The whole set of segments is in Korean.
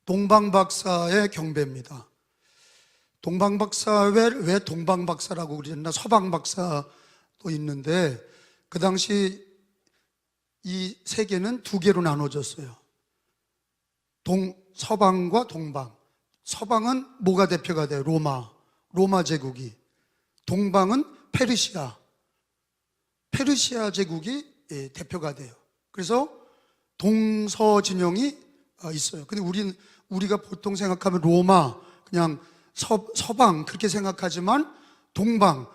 동방박사의 경배입니다. 동방박사, 왜 동방박사라고 그랬나? 서방박사도 있는데, 그 당시 이 세계는 두 개로 나눠졌어요. 서방과 동방. 서방은 뭐가 대표가 돼요? 로마 제국이. 동방은 페르시아 제국이 대표가 돼요. 그래서 동서진영이 있어요. 근데 우리가 보통 생각하면 로마, 그냥 서방 그렇게 생각하지만 동방,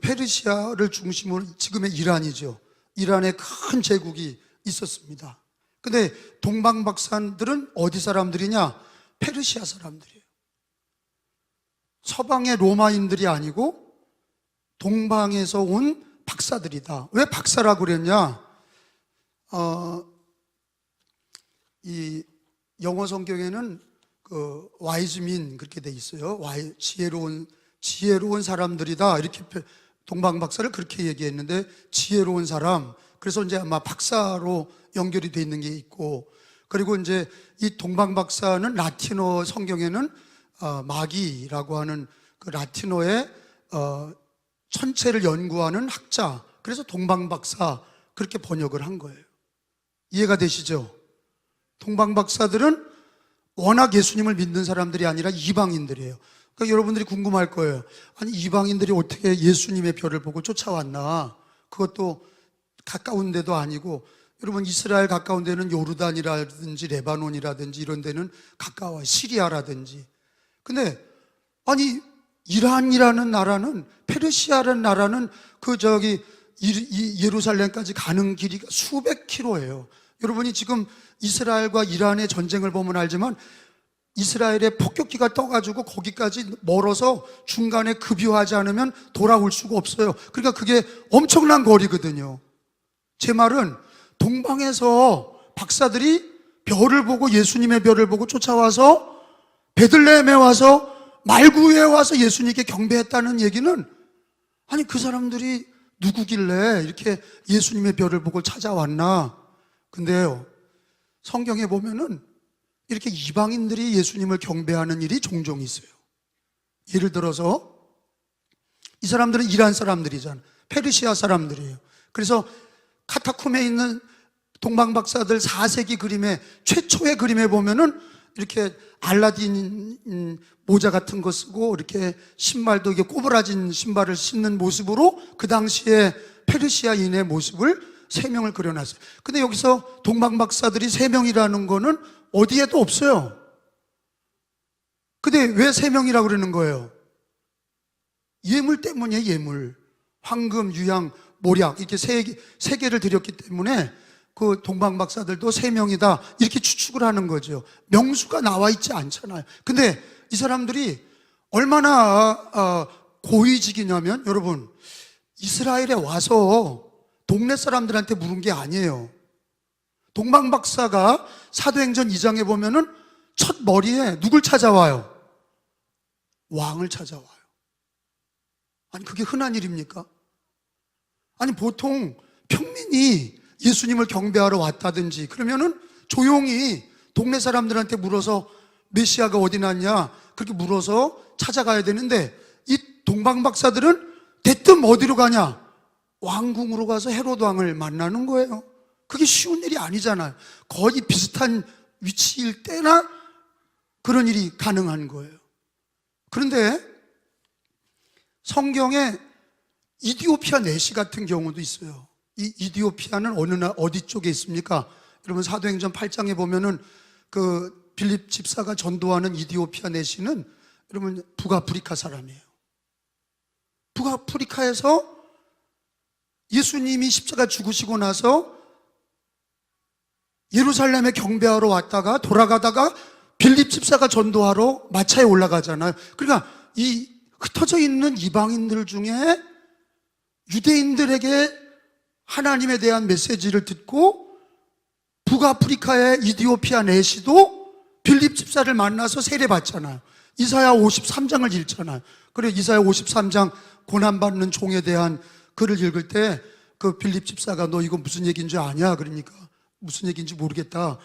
페르시아를 중심으로 지금의 이란이죠. 이란의 큰 제국이 있었습니다. 근데 동방박사들은 어디 사람들이냐? 페르시아 사람들이에요. 서방의 로마인들이 아니고 동방에서 온 박사들이다. 왜 박사라고 그랬냐? 이 영어 성경에는 그 와이즈민 그렇게 돼 있어요. 지혜로운 사람들이다. 이렇게 동방박사를 그렇게 얘기했는데, 지혜로운 사람. 그래서 이제 아마 박사로 연결이 돼 있는 게 있고, 그리고 이제 이 동방박사는 라틴어 성경에는 마기라고 하는 그 라틴어의 천체를 연구하는 학자, 그래서 동방박사 그렇게 번역을 한 거예요. 이해가 되시죠? 동방박사들은 워낙 예수님을 믿는 사람들이 아니라 이방인들이에요. 그러니까 여러분들이 궁금할 거예요. 아니, 이방인들이 어떻게 예수님의 별을 보고 쫓아왔나? 그것도 가까운 데도 아니고, 여러분 이스라엘 가까운 데는 요르단이라든지 레바논이라든지 이런 데는 가까워요. 시리아라든지. 근데 아니, 이란이라는 나라는, 페르시아라는 나라는 예루살렘까지 가는 길이가 수백 킬로예요. 여러분이 지금 이스라엘과 이란의 전쟁을 보면 알지만, 이스라엘의 폭격기가 떠가지고 거기까지 멀어서 중간에 급유하지 않으면 돌아올 수가 없어요. 그러니까 그게 엄청난 거리거든요. 제 말은 동방에서 박사들이 별을 보고, 예수님의 별을 보고 쫓아와서 베들레헴에 와서, 말구에 와서 예수님께 경배했다는 얘기는, 아니 그 사람들이 누구길래 이렇게 예수님의 별을 보고 찾아왔나? 근데요, 성경에 보면은 이렇게 이방인들이 예수님을 경배하는 일이 종종 있어요. 예를 들어서 이 사람들은 이란 사람들이잖아. 페르시아 사람들이에요. 그래서 카타콤에 있는 동방박사들 4세기 그림에, 최초의 그림에 보면은 이렇게 알라딘 모자 같은 거 쓰고, 이렇게 신발도 이게 꼬부라진 신발을 신는 모습으로 그 당시에 페르시아인의 모습을 3명을 그려놨어요. 근데 여기서 동방박사들이 3명이라는 거는 어디에도 없어요. 근데 왜 3명이라고 그러는 거예요? 예물 때문이에요. 예물. 황금, 유향, 모략, 이렇게 세 개를 드렸기 때문에 그 동방박사들도 3명이다 이렇게 추측을 하는 거죠. 명수가 나와 있지 않잖아요. 근데 이 사람들이 얼마나 고위직이냐면, 여러분 이스라엘에 와서 동네 사람들한테 물은 게 아니에요. 동방박사가 사도행전 2장에 보면은 첫 머리에 누굴 찾아와요? 왕을 찾아와요. 아니 그게 흔한 일입니까? 아니 보통 평민이 예수님을 경배하러 왔다든지 그러면은 조용히 동네 사람들한테 물어서 메시아가 어디 났냐 그렇게 물어서 찾아가야 되는데, 이 동방박사들은 대뜸 어디로 가냐? 왕궁으로 가서 헤롯 왕을 만나는 거예요. 그게 쉬운 일이 아니잖아요. 거의 비슷한 위치일 때나 그런 일이 가능한 거예요. 그런데 성경에 이디오피아 내시 같은 경우도 있어요. 이 이디오피아는 어디 쪽에 있습니까? 여러분 사도행전 8장에 보면은 그 빌립 집사가 전도하는 이디오피아 내시는 여러분 북아프리카 사람이에요. 북아프리카에서 예수님이 십자가 죽으시고 나서 예루살렘에 경배하러 왔다가 돌아가다가 빌립 집사가 전도하러 마차에 올라가잖아요. 그러니까 이 흩어져 있는 이방인들 중에 유대인들에게 하나님에 대한 메시지를 듣고 북아프리카의 이디오피아 내시도 빌립 집사를 만나서 세례받잖아요. 이사야 53장을 읽잖아요. 그래 이사야 53장 고난받는 종에 대한 글을 읽을 때 그 빌립 집사가 너 이거 무슨 얘기인 줄 아냐? 그러니까 무슨 얘기인지 모르겠다.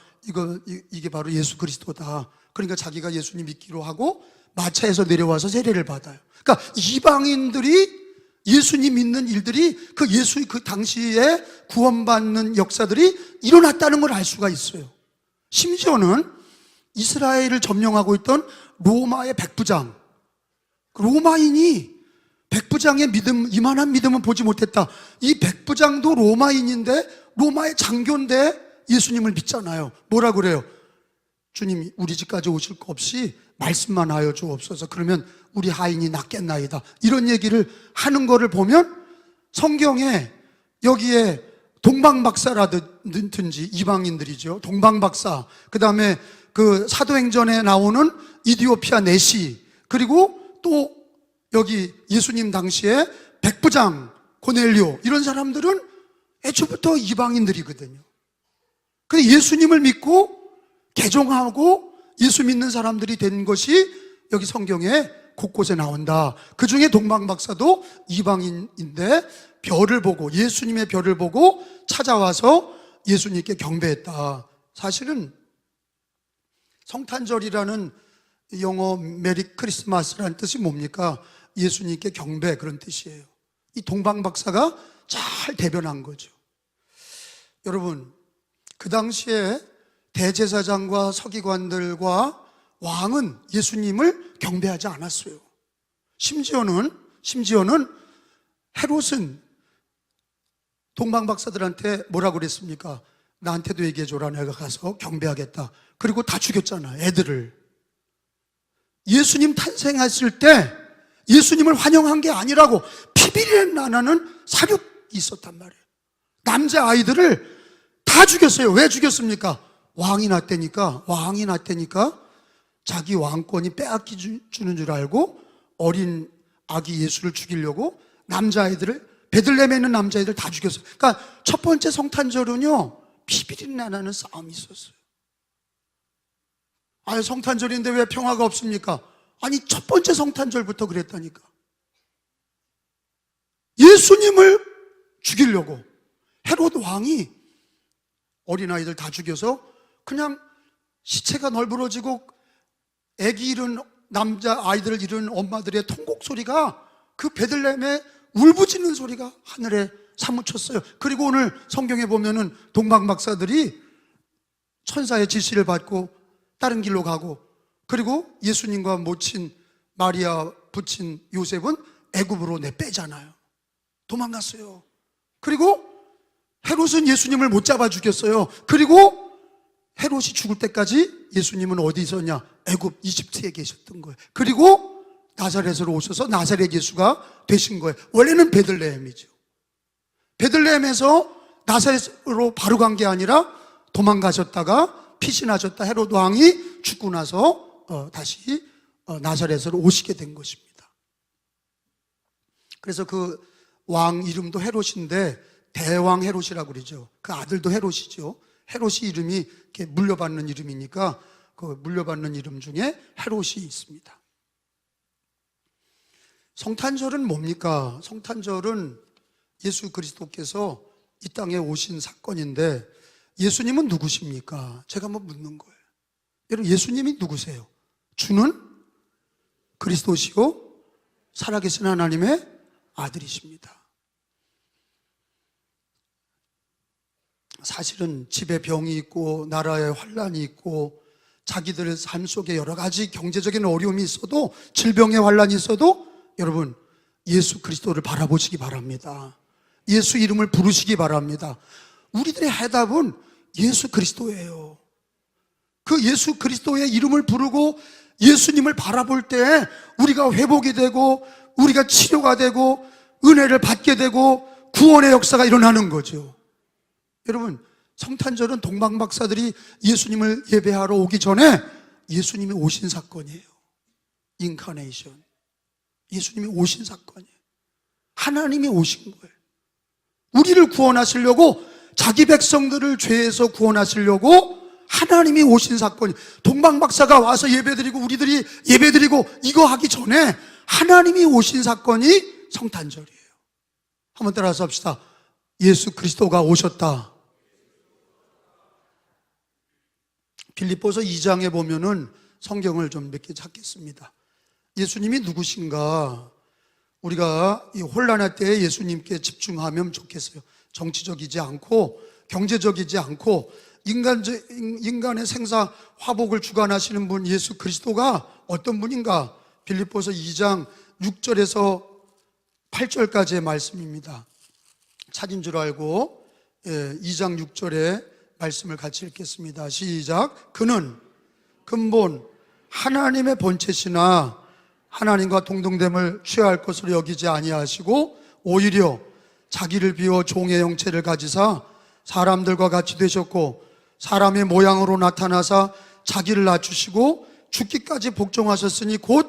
이게 바로 예수 그리스도다. 그러니까 자기가 예수님 믿기로 하고 마차에서 내려와서 세례를 받아요. 그러니까 이방인들이 예수님 믿는 일들이 그 당시에 구원받는 역사들이 일어났다는 걸 알 수가 있어요. 심지어는 이스라엘을 점령하고 있던 로마의 백부장, 로마인이 백부장의 믿음, 이만한 믿음은 보지 못했다. 이 백부장도 로마인인데 로마의 장교인데 예수님을 믿잖아요. 뭐라 그래요? 주님, 우리 집까지 오실 거 없이 말씀만 하여 주옵소서. 그러면 우리 하인이 낫겠나이다. 이런 얘기를 하는 거를 보면 성경에 여기에 동방박사라든지 이방인들이죠. 동방박사, 그 다음에 그 사도행전에 나오는 이디오피아 내시, 그리고 또 여기 예수님 당시에 백부장 고넬료, 이런 사람들은 애초부터 이방인들이거든요. 근데 예수님을 믿고 개종하고 예수 믿는 사람들이 된 것이 여기 성경에 곳곳에 나온다. 그 중에 동방박사도 이방인인데 별을 보고, 예수님의 별을 보고 찾아와서 예수님께 경배했다. 사실은 성탄절이라는 영어 메리 크리스마스라는 뜻이 뭡니까? 예수님께 경배, 그런 뜻이에요. 이 동방박사가 잘 대변한 거죠. 여러분, 그 당시에 대제사장과 서기관들과 왕은 예수님을 경배하지 않았어요. 심지어는 헤롯은 동방박사들한테 뭐라고 그랬습니까? 나한테도 얘기해줘라, 내가 가서 경배하겠다. 그리고 다 죽였잖아, 애들을. 예수님 탄생했을 때 예수님을 환영한 게 아니라고 피비린내 나는 사륙이 있었단 말이에요. 남자아이들을 다 죽였어요. 왜 죽였습니까? 왕이 났다니까 자기 왕권이 빼앗기 주는 줄 알고 어린 아기 예수를 죽이려고 남자아이들을, 베들레헴에 있는 남자아이들 다 죽였어요. 그러니까 첫 번째 성탄절은요, 피비린내 나는 싸움이 있었어요. 아니, 성탄절인데 왜 평화가 없습니까? 아니, 첫 번째 성탄절부터 그랬다니까. 예수님을 죽이려고 헤롯 왕이 어린아이들 다 죽여서 그냥 시체가 널브러지고 애기 잃은 남자 아이들을 잃은 엄마들의 통곡 소리가, 그 베들레헴의 울부짖는 소리가 하늘에 사무쳤어요. 그리고 오늘 성경에 보면은 동방박사들이 천사의 지시를 받고 다른 길로 가고, 그리고 예수님과 모친 마리아 부친 요셉은 애굽으로 내빼잖아요. 도망갔어요. 그리고 헤롯은 예수님을 못 잡아 죽였어요. 그리고 헤롯이 죽을 때까지 예수님은 어디 있었냐? 애굽, 이집트에 계셨던 거예요. 그리고 나사렛으로 오셔서 나사렛 예수가 되신 거예요. 원래는 베들레헴이죠. 베들레헴에서 나사렛으로 바로 간 게 아니라 도망가셨다가 피신하셨다 헤롯 왕이 죽고 나서 다시 나사렛으로 오시게 된 것입니다. 그래서 그 왕 이름도 헤롯인데 대왕 헤롯이라고 그러죠. 그 아들도 헤롯이죠. 헤롯이 이름이 이렇게 물려받는 이름이니까 그 물려받는 이름 중에 헤롯이 있습니다. 성탄절은 뭡니까? 성탄절은 예수 그리스도께서 이 땅에 오신 사건인데, 예수님은 누구십니까? 제가 한번 묻는 거예요. 여러분, 예수님이 누구세요? 주는 그리스도시요 살아계신 하나님의 아들이십니다. 사실은 집에 병이 있고 나라에 환란이 있고 자기들의 삶 속에 여러 가지 경제적인 어려움이 있어도, 질병의 환란이 있어도 여러분, 예수 그리스도를 바라보시기 바랍니다. 예수 이름을 부르시기 바랍니다. 우리들의 해답은 예수 그리스도예요. 그 예수 그리스도의 이름을 부르고 예수님을 바라볼 때 우리가 회복이 되고 우리가 치료가 되고 은혜를 받게 되고 구원의 역사가 일어나는 거죠. 여러분, 성탄절은 동방박사들이 예수님을 예배하러 오기 전에 예수님이 오신 사건이에요. 인카네이션. 예수님이 오신 사건이에요. 하나님이 오신 거예요. 우리를 구원하시려고, 자기 백성들을 죄에서 구원하시려고 하나님이 오신 사건이, 동방박사가 와서 예배드리고 우리들이 예배드리고 이거 하기 전에 하나님이 오신 사건이 성탄절이에요. 한번 따라서 합시다. 예수 그리스도가 오셨다. 빌립보서 2장에 보면은 성경을 좀 몇 개 찾겠습니다. 예수님이 누구신가? 우리가 이 혼란할 때 예수님께 집중하면 좋겠어요. 정치적이지 않고 경제적이지 않고 인간의 생사 화복을 주관하시는 분 예수 그리스도가 어떤 분인가? 빌립보서 2장 6절에서 8절까지의 말씀입니다. 찾은 줄 알고 2장 6절의 말씀을 같이 읽겠습니다. 시작. 그는 근본 하나님의 본체시나 하나님과 동등됨을 취할 것으로 여기지 아니하시고 오히려 자기를 비워 종의 형체를 가지사 사람들과 같이 되셨고 사람의 모양으로 나타나사 자기를 낮추시고 죽기까지 복종하셨으니 곧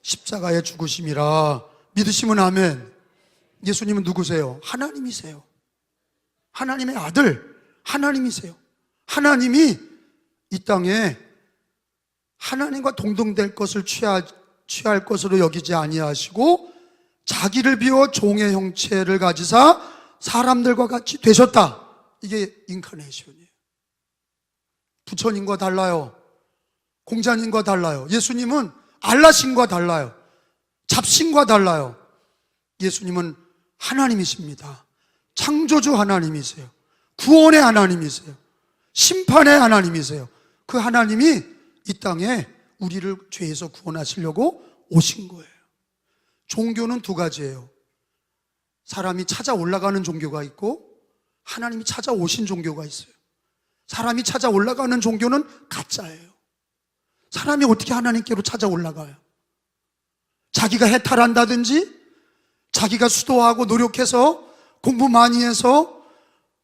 십자가에 죽으심이라. 믿으시면 아멘. 예수님은 누구세요? 하나님이세요. 하나님의 아들 하나님이세요. 하나님이 이 땅에 하나님과 동등될 것을 취할 것으로 여기지 아니하시고 자기를 비워 종의 형체를 가지사 사람들과 같이 되셨다. 이게 인카네이션이에요. 부처님과 달라요. 공자님과 달라요. 예수님은 알라신과 달라요. 잡신과 달라요. 예수님은 하나님이십니다. 창조주 하나님이세요. 구원의 하나님이세요. 심판의 하나님이세요. 그 하나님이 이 땅에 우리를 죄에서 구원하시려고 오신 거예요. 종교는 두 가지예요. 사람이 찾아 올라가는 종교가 있고 하나님이 찾아오신 종교가 있어요. 사람이 찾아 올라가는 종교는 가짜예요. 사람이 어떻게 하나님께로 찾아 올라가요? 자기가 해탈한다든지 자기가 수도하고 노력해서 공부 많이 해서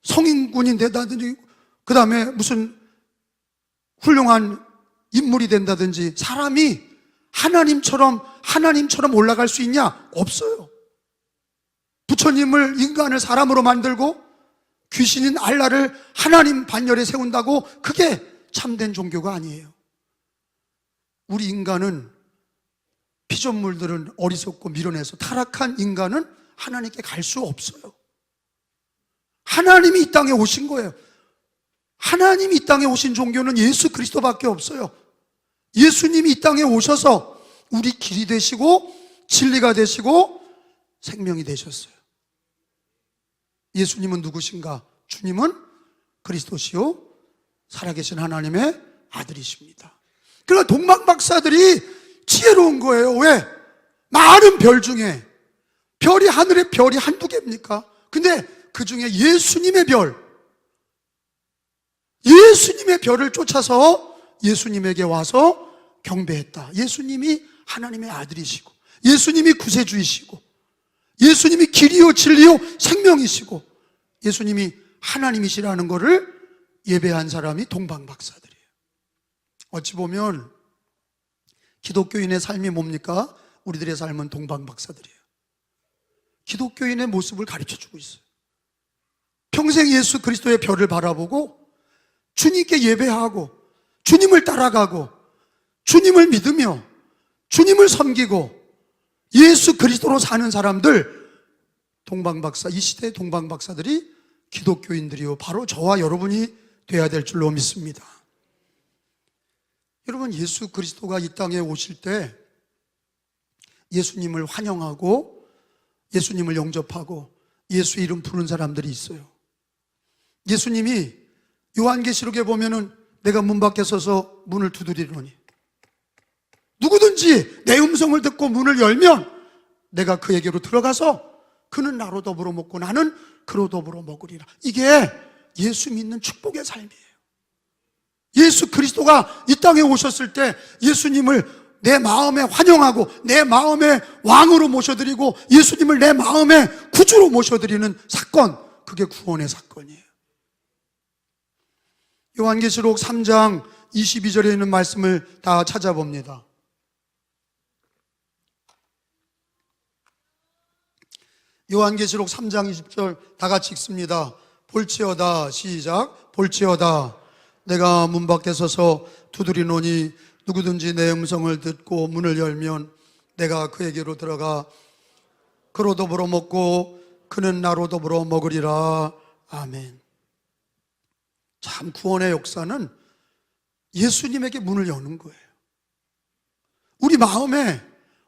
성인군이 된다든지 그 다음에 무슨 훌륭한 인물이 된다든지 사람이 하나님처럼 올라갈 수 있냐? 없어요. 부처님을 인간을 사람으로 만들고 귀신인 알라를 하나님 반열에 세운다고 그게 참된 종교가 아니에요. 우리 인간은 피조물들은 어리석고 미련해서 타락한 인간은 하나님께 갈 수 없어요. 하나님이 이 땅에 오신 거예요. 하나님이 이 땅에 오신 종교는 예수 그리스도밖에 없어요. 예수님이 이 땅에 오셔서 우리 길이 되시고 진리가 되시고 생명이 되셨어요. 예수님은 누구신가? 주님은 그리스도시요 살아계신 하나님의 아들이십니다. 그러나 동방박사들이 지혜로운 거예요. 왜? 많은 별 중에 별이 하늘에 별이 한두 개입니까? 근데 그 중에 예수님의 별을 쫓아서 예수님에게 와서 경배했다. 예수님이 하나님의 아들이시고 예수님이 구세주이시고 예수님이 길이요 진리요 생명이시고 예수님이 하나님이시라는 것을 예배한 사람이 동방박사들이에요. 어찌 보면 기독교인의 삶이 뭡니까? 우리들의 삶은 동방박사들이에요. 기독교인의 모습을 가르쳐주고 있어요. 평생 예수 그리스도의 별을 바라보고 주님께 예배하고 주님을 따라가고 주님을 믿으며 주님을 섬기고 예수 그리스도로 사는 사람들, 동방박사, 이 시대의 동방박사들이 기독교인들이요 바로 저와 여러분이 돼야 될 줄로 믿습니다. 여러분, 예수 그리스도가 이 땅에 오실 때 예수님을 환영하고 예수님을 영접하고 예수 이름 부르는 사람들이 있어요. 예수님이 요한계시록에 보면은 내가 문 밖에 서서 문을 두드리노니 누구든지 내 음성을 듣고 문을 열면 내가 그에게로 들어가서 그는 나로 더불어 먹고 나는 그로 더불어 먹으리라. 이게 예수 믿는 축복의 삶이에요. 예수 그리스도가 이 땅에 오셨을 때 예수님을 내 마음에 환영하고 내 마음의 왕으로 모셔드리고 예수님을 내 마음의 구주로 모셔드리는 사건, 그게 구원의 사건이에요. 요한계시록 3장 22절에 있는 말씀을 다 찾아봅니다. 요한계시록 3장 20절 다 같이 읽습니다. 볼지어다, 시작. 볼지어다, 내가 문 밖에 서서 두드리노니 누구든지 내 음성을 듣고 문을 열면 내가 그에게로 들어가 그로 더불어 먹고 그는 나로 더불어 먹으리라. 아멘. 참 구원의 역사는 예수님에게 문을 여는 거예요. 우리 마음에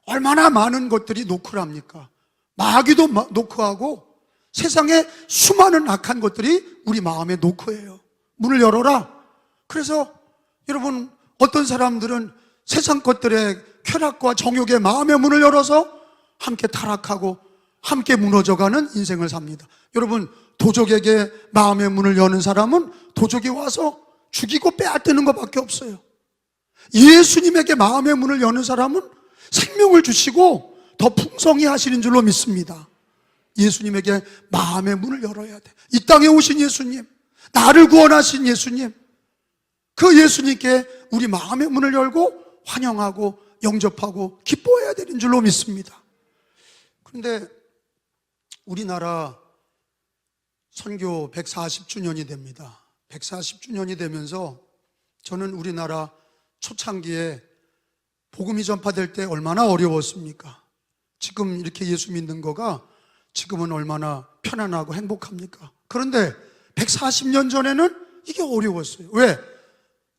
얼마나 많은 것들이 노크랍니까? 마귀도 노크하고 세상에 수많은 악한 것들이 우리 마음에 노크예요. 문을 열어라. 그래서 여러분, 어떤 사람들은 세상 것들의 쾌락과 정욕의 마음의 문을 열어서 함께 타락하고 함께 무너져가는 인생을 삽니다. 여러분, 도적에게 마음의 문을 여는 사람은 도적이 와서 죽이고 빼앗기는 것밖에 없어요. 예수님에게 마음의 문을 여는 사람은 생명을 주시고 더 풍성히 하시는 줄로 믿습니다. 예수님에게 마음의 문을 열어야 돼. 이 땅에 오신 예수님, 나를 구원하신 예수님, 그 예수님께 우리 마음의 문을 열고 환영하고 영접하고 기뻐해야 되는 줄로 믿습니다. 그런데 우리나라 선교 140주년이 됩니다. 140주년이 되면서 저는 우리나라 초창기에 복음이 전파될 때 얼마나 어려웠습니까? 지금 이렇게 예수 믿는 거가 지금은 얼마나 편안하고 행복합니까? 그런데 140년 전에는 이게 어려웠어요. 왜?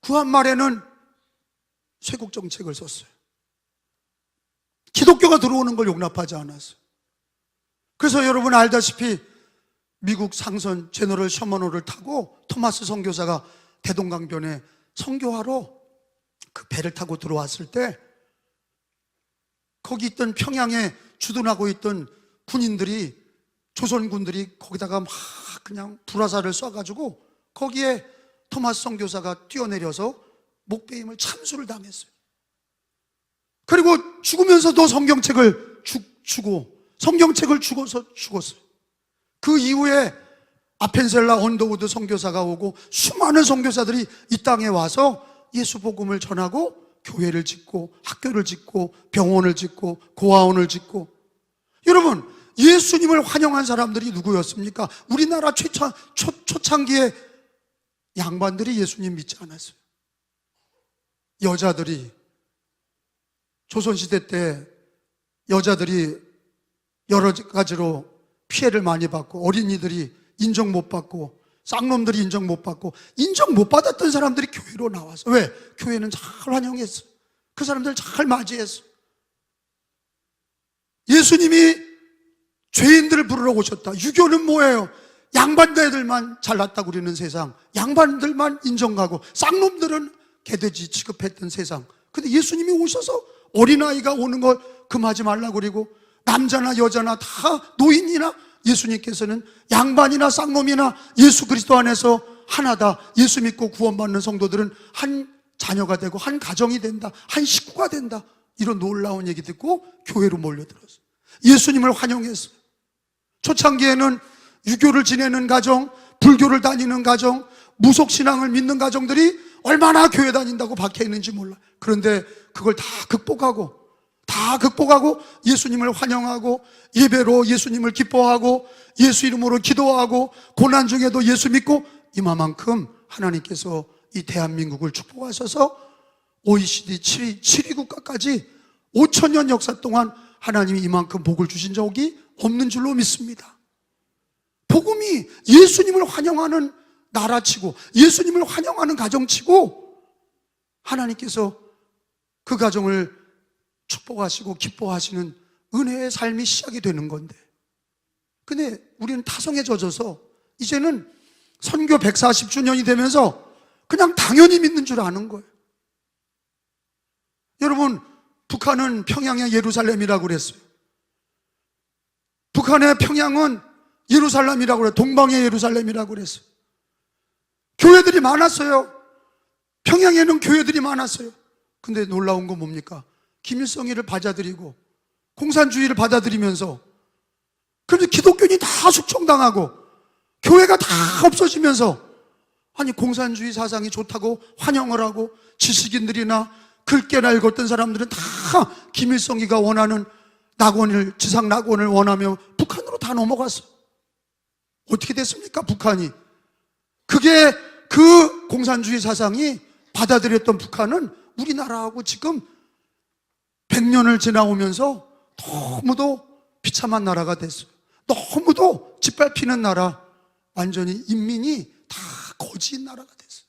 구한말에는 쇄국 정책을 썼어요. 기독교가 들어오는 걸 용납하지 않았어요. 그래서 여러분 알다시피 미국 상선 제너럴 셔먼호를 타고 토마스 선교사가 대동강변에 선교하러 그 배를 타고 들어왔을 때 거기 있던 평양에 주둔하고 있던 군인들이, 조선군들이 거기다가 막 그냥 불화살을 쏴가지고 거기에 토마스 선교사가 뛰어내려서 목베임을 참수를 당했어요. 그리고 죽으면서도 성경책을 주고 성경책을 주고서 죽었어요. 그 이후에 아펜셀라 언더우드 선교사가 오고 수많은 선교사들이 이 땅에 와서 예수 복음을 전하고 교회를 짓고 학교를 짓고 병원을 짓고 고아원을 짓고, 여러분 예수님을 환영한 사람들이 누구였습니까? 우리나라 초창기에 양반들이 예수님 믿지 않았어요. 여자들이, 조선시대 때 여자들이 여러 가지로 피해를 많이 받고 어린이들이 인정 못 받고 쌍놈들이 인정 못 받고, 인정 못 받았던 사람들이 교회로 나와서, 왜? 교회는 잘 환영했어. 그 사람들 잘 맞이했어. 예수님이 죄인들을 부르러 오셨다. 유교는 뭐예요? 양반들만 잘났다고 그러는 세상, 양반들만 인정하고 쌍놈들은 개돼지 취급했던 세상. 근데 예수님이 오셔서 어린아이가 오는 걸 금하지 말라고 그러고, 남자나 여자나 다, 노인이나, 예수님께서는 양반이나 쌍놈이나 예수 그리스도 안에서 하나다. 예수 믿고 구원받는 성도들은 한 자녀가 되고 한 가정이 된다, 한 식구가 된다. 이런 놀라운 얘기 듣고 교회로 몰려들었어요. 예수님을 환영했어요. 초창기에는 유교를 지내는 가정, 불교를 다니는 가정, 무속신앙을 믿는 가정들이 얼마나 교회 다닌다고 박혀있는지 몰라. 그런데 그걸 다 극복하고 예수님을 환영하고 예배로 예수님을 기뻐하고 예수 이름으로 기도하고 고난 중에도 예수 믿고, 이만큼 하나님께서 이 대한민국을 축복하셔서 OECD 7위 국가까지 5,000년 역사 동안 하나님이 이만큼 복을 주신 적이 없는 줄로 믿습니다. 복음이 예수님을 환영하는 나라치고 예수님을 환영하는 가정치고 하나님께서 그 가정을 축복하시고 기뻐하시는 은혜의 삶이 시작이 되는 건데, 근데 우리는 타성에 젖어서 이제는 선교 140주년이 되면서 그냥 당연히 믿는 줄 아는 거예요. 여러분, 북한은 평양의 예루살렘이라고 그랬어요. 북한의 평양은 예루살렘이라고 그래요. 동방의 예루살렘이라고 그랬어요. 교회들이 많았어요. 평양에는 교회들이 많았어요. 근데 놀라운 건 뭡니까? 김일성이를 받아들이고 공산주의를 받아들이면서, 그런데 기독교인이 다 숙청당하고 교회가 다 없어지면서, 아니 공산주의 사상이 좋다고 환영을 하고 지식인들이나 글깨나 읽었던 사람들은 다 김일성이가 원하는 지상 낙원을 원하며 북한으로 다 넘어갔어. 어떻게 됐습니까? 북한이. 그게 그 공산주의 사상이 받아들였던 북한은 우리나라하고 지금 100년을 지나오면서 너무도 비참한 나라가 됐어요. 너무도 짓밟히는 나라, 완전히 인민이 다 거지인 나라가 됐어요.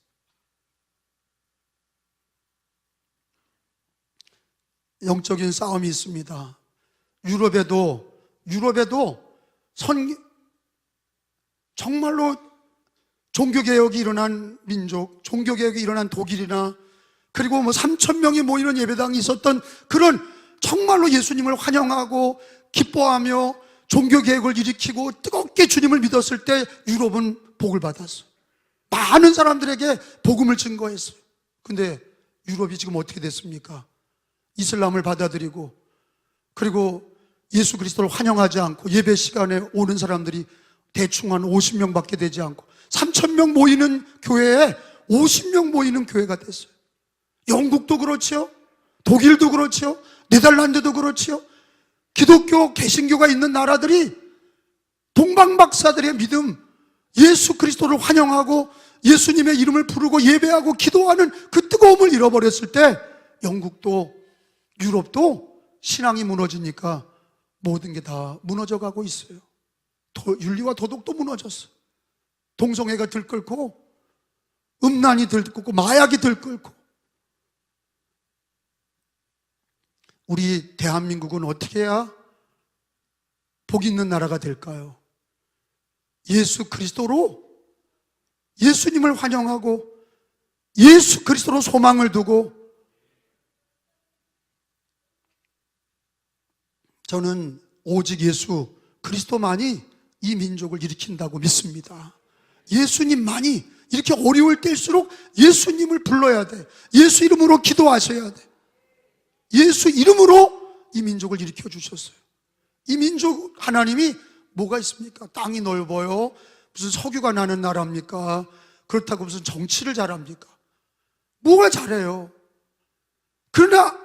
영적인 싸움이 있습니다. 유럽에도 정말로 종교개혁이 일어난 민족, 종교개혁이 일어난 독일이나 그리고 3,000명이 모이는 예배당이 있었던 그런 정말로 예수님을 환영하고 기뻐하며 종교개혁을 일으키고 뜨겁게 주님을 믿었을 때 유럽은 복을 받았어요. 많은 사람들에게 복음을 증거했어요. 근데 유럽이 지금 어떻게 됐습니까? 이슬람을 받아들이고 그리고 예수 그리스도를 환영하지 않고 예배 시간에 오는 사람들이 대충 한 50명밖에 되지 않고 3,000명 모이는 교회에 50명 모이는 교회가 됐어요. 영국도 그렇지요, 독일도 그렇지요, 네덜란드도 그렇지요. 기독교 개신교가 있는 나라들이 동방박사들의 믿음, 예수 그리스도를 환영하고 예수님의 이름을 부르고 예배하고 기도하는 그 뜨거움을 잃어버렸을 때 영국도 유럽도 신앙이 무너지니까 모든 게 다 무너져가고 있어요. 윤리와 도덕도 무너졌어. 동성애가 들끓고 음란이 들끓고 마약이 들끓고. 우리 대한민국은 어떻게 해야 복 있는 나라가 될까요? 예수 그리스도로 예수님을 환영하고 예수 그리스도로 소망을 두고. 저는 오직 예수 그리스도만이 이 민족을 일으킨다고 믿습니다. 예수님만이 이렇게 어려울 때일수록 예수님을 불러야 돼. 예수 이름으로 기도하셔야 돼. 예수 이름으로 이 민족을 일으켜 주셨어요. 이 민족 하나님이 뭐가 있습니까? 땅이 넓어요. 무슨 석유가 나는 나라입니까? 그렇다고 무슨 정치를 잘합니까? 뭐가 잘해요? 그러나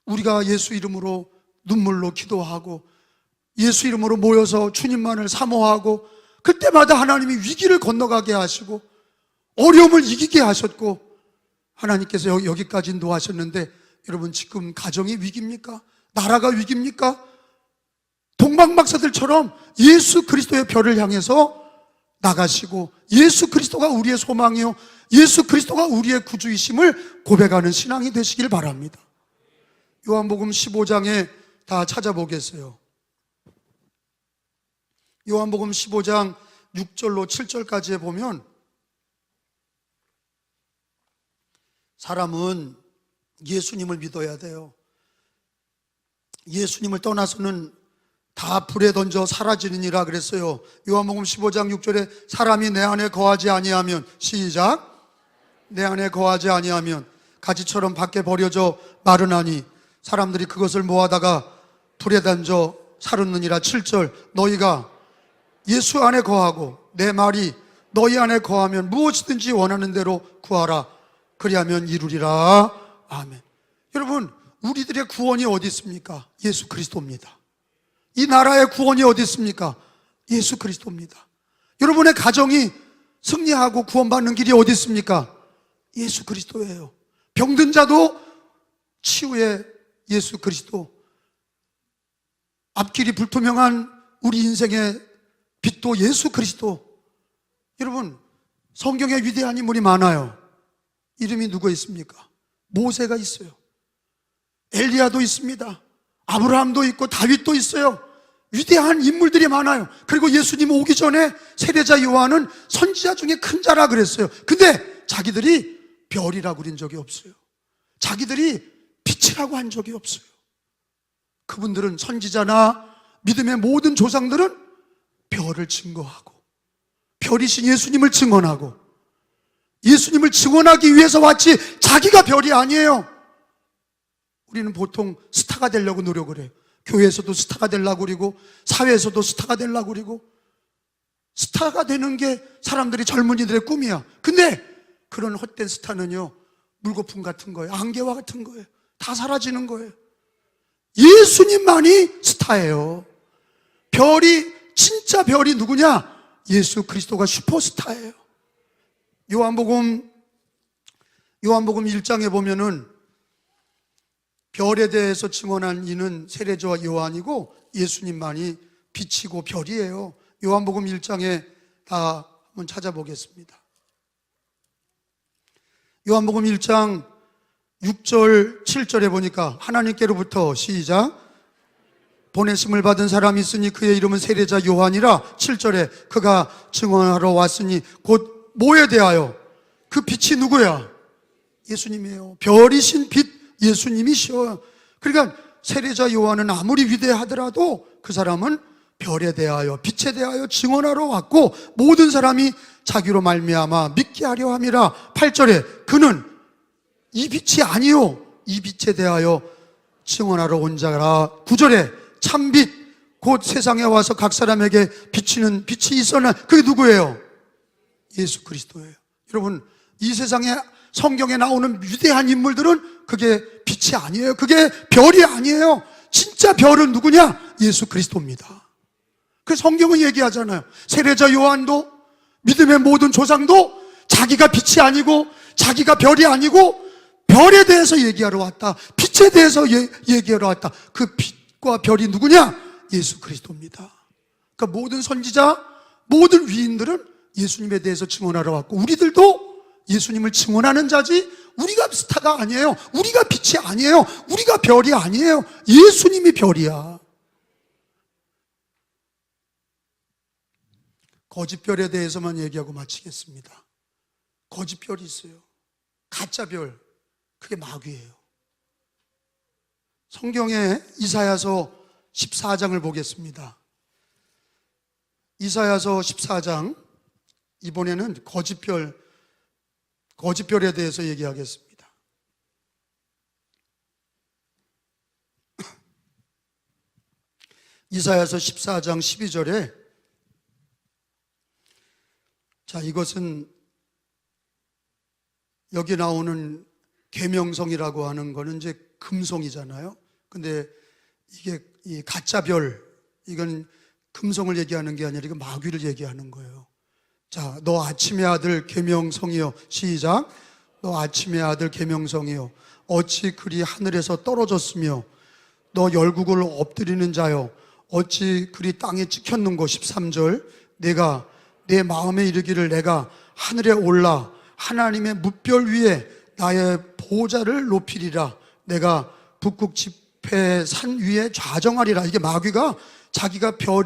우리가 예수 이름으로 눈물로 기도하고 예수 이름으로 모여서 주님만을 사모하고 그때마다 하나님이 위기를 건너가게 하시고 어려움을 이기게 하셨고 하나님께서 여기까지 인도하셨는데 여러분 지금 가정이 위기입니까? 나라가 위기입니까? 동방박사들처럼 예수 그리스도의 별을 향해서 나가시고 예수 그리스도가 우리의 소망이요 예수 그리스도가 우리의 구주이심을 고백하는 신앙이 되시길 바랍니다. 요한복음 15장에 다 찾아보겠어요. 요한복음 15장 6절로 7절까지에 보면 사람은 예수님을 믿어야 돼요. 예수님을 떠나서는 다 불에 던져 사라지느니라 그랬어요. 요한복음 15장 6절에 사람이 내 안에 거하지 아니하면, 시작, 내 안에 거하지 아니하면 가지처럼 밖에 버려져 마르나니 사람들이 그것을 모아다가 불에 던져 사르느니라. 7절, 너희가 예수 안에 거하고 내 말이 너희 안에 거하면 무엇이든지 원하는 대로 구하라. 그리하면 이루리라. 아멘. 여러분, 우리들의 구원이 어디 있습니까? 예수 그리스도입니다. 이 나라의 구원이 어디 있습니까? 예수 그리스도입니다. 여러분의 가정이 승리하고 구원받는 길이 어디 있습니까? 예수 그리스도예요. 병든 자도 치유의 예수 그리스도. 앞길이 불투명한 우리 인생의 빛도 예수 그리스도. 여러분, 성경에 위대한 인물이 많아요. 이름이 누가 있습니까? 모세가 있어요. 엘리야도 있습니다. 아브라함도 있고 다윗도 있어요. 위대한 인물들이 많아요. 그리고 예수님 오기 전에 세례자 요한은 선지자 중에 큰 자라 그랬어요. 근데 자기들이 별이라고 그린 적이 없어요. 자기들이 빛이라고 한 적이 없어요. 그분들은 선지자나 믿음의 모든 조상들은 별을 증거하고 별이신 예수님을 증언하고 예수님을 증언하기 위해서 왔지 자기가 별이 아니에요. 우리는 보통 스타가 되려고 노력을 해요. 교회에서도 스타가 되려고 그러고 사회에서도 스타가 되려고 그러고 스타가 되는 게 사람들이 젊은이들의 꿈이야. 근데 그런 헛된 스타는요 물거품 같은 거예요. 안개와 같은 거예요. 다 사라지는 거예요. 예수님만이 스타예요. 별이, 진짜 별이 누구냐? 예수 그리스도가 슈퍼스타예요. 요한복음 1장에 보면은 별에 대해서 증언한 이는 세례자 요한이고 예수님만이 빛이고 별이에요. 요한복음 1장에 다 한번 찾아보겠습니다. 요한복음 1장 6절, 7절에 보니까 하나님께로부터 시작. 보내심을 받은 사람이 있으니 그의 이름은 세례자 요한이라. 7절에 그가 증언하러 왔으니 곧 뭐에 대하여? 그 빛이 누구야? 예수님이에요. 별이신 빛 예수님이시여. 그러니까 세례자 요한은 아무리 위대하더라도 그 사람은 별에 대하여, 빛에 대하여 증언하러 왔고 모든 사람이 자기로 말미암아 믿게 하려 함이라. 8절에 그는 이 빛이 아니요 이 빛에 대하여 증언하러 온 자라. 9절에 참빛 곧 세상에 와서 각 사람에게 비치는 빛이 있었나. 그게 누구예요? 예수 그리스도예요. 여러분, 이 세상에 성경에 나오는 위대한 인물들은 그게 빛이 아니에요. 그게 별이 아니에요. 진짜 별은 누구냐? 예수 그리스도입니다. 그 성경은 얘기하잖아요. 세례자 요한도, 믿음의 모든 조상도 자기가 빛이 아니고 자기가 별이 아니고 별에 대해서 얘기하러 왔다. 빛에 대해서 얘기하러 왔다. 그 빛과 별이 누구냐? 예수 그리스도입니다. 그러니까 모든 선지자, 모든 위인들은 예수님에 대해서 증언하러 왔고 우리들도 예수님을 증언하는 자지 우리가 스타가 아니에요. 우리가 빛이 아니에요. 우리가 별이 아니에요. 예수님이 별이야. 거짓별에 대해서만 얘기하고 마치겠습니다. 거짓별이 있어요. 가짜별, 그게 마귀예요. 성경에 이사야서 14장을 보겠습니다. 이사야서 14장, 이번에는 거짓별에 대해서 얘기하겠습니다. 이사야서 14장 12절에 자, 이것은 여기 나오는 계명성이라고 하는 거는 이제 금성이잖아요. 근데 이게 이 가짜 별, 이건 금성을 얘기하는 게 아니라 이거 마귀를 얘기하는 거예요. 자, 너 아침의 아들 계명성이여. 시작. 너 아침의 아들 계명성이여. 어찌 그리 하늘에서 떨어졌으며 너 열국을 엎드리는 자여. 어찌 그리 땅에 찍혔는고. 13절. 내가 내 마음에 이르기를 내가 하늘에 올라 하나님의 무별 위에 나의 보좌를 높이리라. 내가 북극 지폐 산 위에 좌정하리라. 이게 마귀가 자기가 별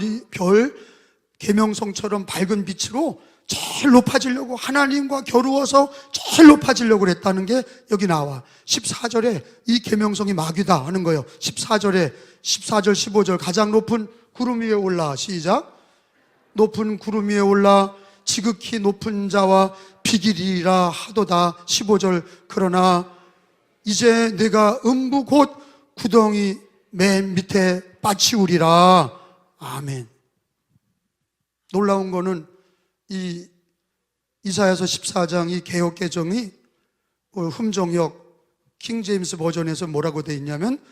계명성처럼 밝은 빛으로 제일 높아지려고, 하나님과 겨루어서 제일 높아지려고 그랬다는 게 여기 나와. 14절에 이 계명성이 마귀다 하는 거예요. 14절 15절 가장 높은 구름 위에 올라. 시작. 높은 구름 위에 올라 지극히 높은 자와 비길이라 하도다. 15절 그러나 이제 내가 음부 곧 구덩이 맨 밑에 빠치우리라. 아멘. 놀라운 거는 이 이사야서 14장 이 개역 개정이 흠정역 킹제임스 버전에서 뭐라고 돼 있냐면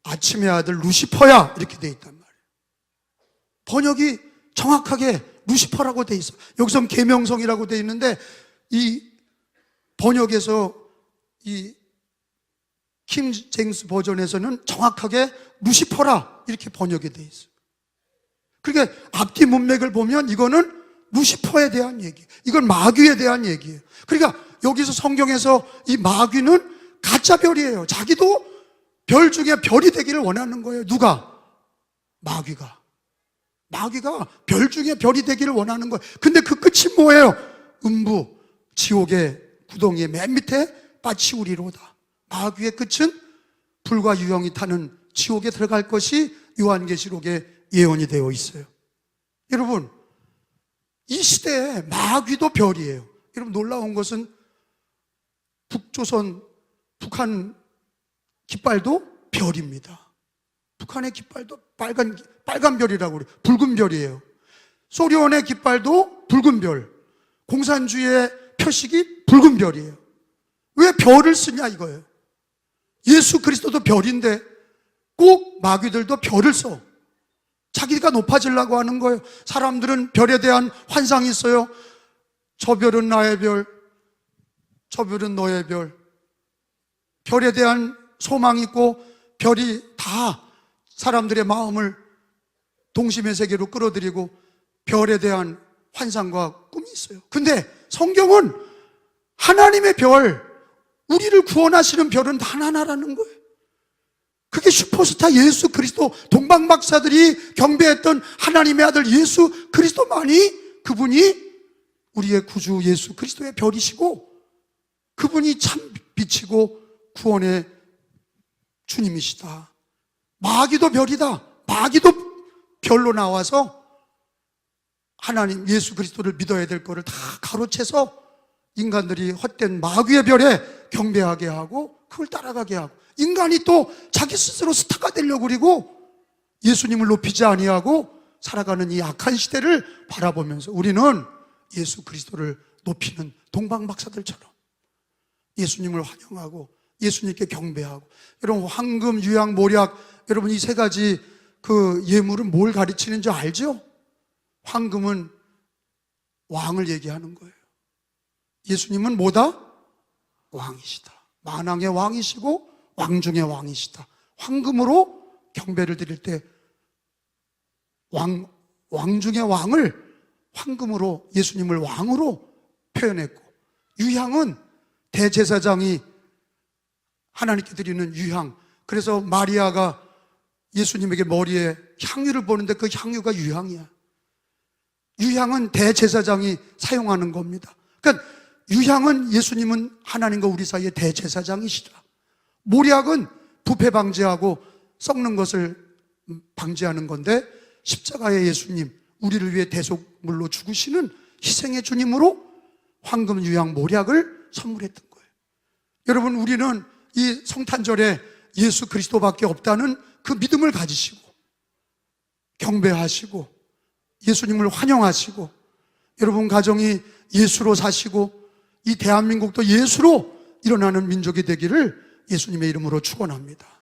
아침의 아들 루시퍼야 이렇게 돼 있단 말이에요. 번역이 정확하게 루시퍼라고 돼 있어. 여기서는 계명성이라고 돼 있는데 이 번역에서 이 킹제임스 버전에서는 정확하게 루시퍼라 이렇게 번역이 돼 있어요. 그러니까 앞뒤 문맥을 보면 이거는 루시퍼에 대한 얘기, 이건 마귀에 대한 얘기예요. 그러니까 여기서 성경에서 이 마귀는 가짜 별이에요. 자기도 별 중에 별이 되기를 원하는 거예요. 누가? 마귀가 별 중에 별이 되기를 원하는 거예요. 근데 그 끝이 뭐예요? 음부, 지옥의 구덩이의 맨 밑에 빠치우리로다. 마귀의 끝은 불과 유형이 타는 지옥에 들어갈 것이 요한계시록에 예언이 되어 있어요. 여러분, 이 시대에 마귀도 별이에요. 여러분, 놀라운 것은 북한 깃발도 별입니다. 북한의 깃발도 빨간 별이라고 그래요. 붉은 별이에요. 소련의 깃발도 붉은 별. 공산주의의 표식이 붉은 별이에요. 왜 별을 쓰냐 이거예요. 예수 그리스도도 별인데 꼭 마귀들도 별을 써. 자기가 높아지려고 하는 거예요. 사람들은 별에 대한 환상이 있어요. 저 별은 나의 별, 저 별은 너의 별. 별에 대한 소망이 있고 별이 다 사람들의 마음을 동심의 세계로 끌어들이고 별에 대한 환상과 꿈이 있어요. 근데 성경은 하나님의 별, 우리를 구원하시는 별은 단 하나라는 거예요. 그게 슈퍼스타 예수 그리스도, 동방박사들이 경배했던 하나님의 아들 예수 그리스도만이, 그분이 우리의 구주 예수 그리스도의 별이시고, 그분이 참 빛이고 구원의 주님이시다. 마귀도 별이다. 마귀도 별로 나와서 하나님 예수 그리스도를 믿어야 될 거를 다 가로채서 인간들이 헛된 마귀의 별에 경배하게 하고 그걸 따라가게 하고, 인간이 또 자기 스스로 스타가 되려고 그리고 예수님을 높이지 아니하고 살아가는 이 악한 시대를 바라보면서 우리는 예수 그리스도를 높이는 동방박사들처럼 예수님을 환영하고 예수님께 경배하고. 여러분, 황금, 유향, 모략, 여러분 이 세 가지 그 예물은 뭘 가르치는지 알죠? 황금은 왕을 얘기하는 거예요. 예수님은 뭐다? 왕이시다. 만왕의 왕이시고 왕 중의 왕이시다. 황금으로 경배를 드릴 때 왕 중의 왕을 황금으로, 예수님을 왕으로 표현했고, 유향은 대제사장이 하나님께 드리는 유향. 그래서 마리아가 예수님에게 머리에 향유를 보는데 그 향유가 유향이야. 유향은 대제사장이 사용하는 겁니다. 그러니까 유향은 예수님은 하나님과 우리 사이의 대제사장이시다. 모략은 부패 방지하고 썩는 것을 방지하는 건데, 십자가의 예수님, 우리를 위해 대속물로 죽으시는 희생의 주님으로 황금, 유향, 모략을 선물했던 거예요. 여러분, 우리는 이 성탄절에 예수 그리스도밖에 없다는 그 믿음을 가지시고 경배하시고 예수님을 환영하시고, 여러분 가정이 예수로 사시고 이 대한민국도 예수로 일어나는 민족이 되기를 예수님의 이름으로 축원합니다.